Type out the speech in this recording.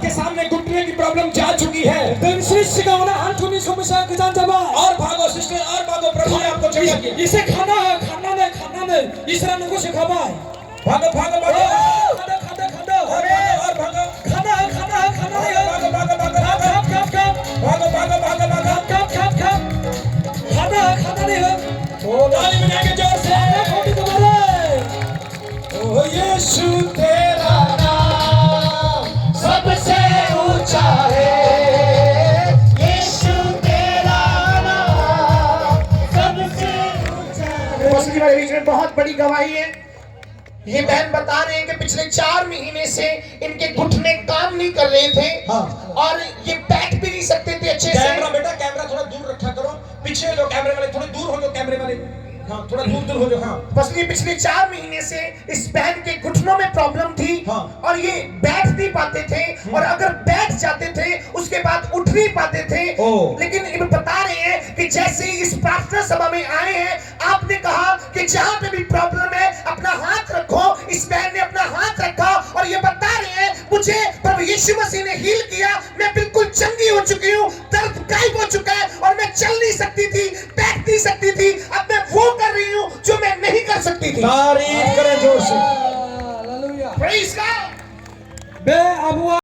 आपके सामने घुटने की प्रॉब्लम जा चुकी है। 넌 실시간으로 한통이 소무시한 그 잔잡아. और भागो सिस्टर, और भागो, प्रभु ने आपको चढ़ा किया। 이제 가나네 이스라엘 곳에 가봐. भागो भागो भागो, 가다. और भागो, 가나요. भागो भागो भागो भागो, 가나네요. ताली बजा के जोर से। 거기도 말해. ओ यीशु तेरा नाम सबसे ऊंचा है, यीशु तेरा नाम सबसे ऊंचा है। मौसमी मेरे बीच में बहुत बड़ी गवाही है। ये बहन बता रहे हैं कि पिछले 4 महीने से इनके घुटने काम नहीं कर रहे थे। हाँ। और ये बैठ भी नहीं सकते थे अच्छे से। कैमरा बेटा, कैमरा थोड़ा दूर रखा करो, पीछे हो जाओ, कैमरे वाले थोड़े दूर हो जाओ, कैमरे वाले हाँ थोड़ा दूर हो जाओ। हाँ बस ये पिछले 4 महीने से इस बहन के घुटनों में प्रॉब्लम थी। हाँ। और ये बैठ नहीं पाते थे, और अगर बैठ जाते थे उसके बाद उठ नहीं पाते थे। लेकिन ये बता रहे हैं कि जैसे ही इस प्रार्थना सभा में आए हैं, आपने कहा कि जहां पे भी प्रॉब्लम है अपना हाथ रखो। इस बहन ने अपना हाथ रखा और ये बता रहे हैं मुझे प्रभु यीशु मसीह ने हील किया, मैं बिल्कुल चंगी हो चुकी हूँ, दर्द गायब हो चुका है और मैं चल नहीं सकती थी, बैठ नहीं सकती थी, अब मैं वो कर रही हूँ जो मैं नहीं कर सकती थी। तारीफ करें जोर से। 할렐루야. Praise God. 내 아부와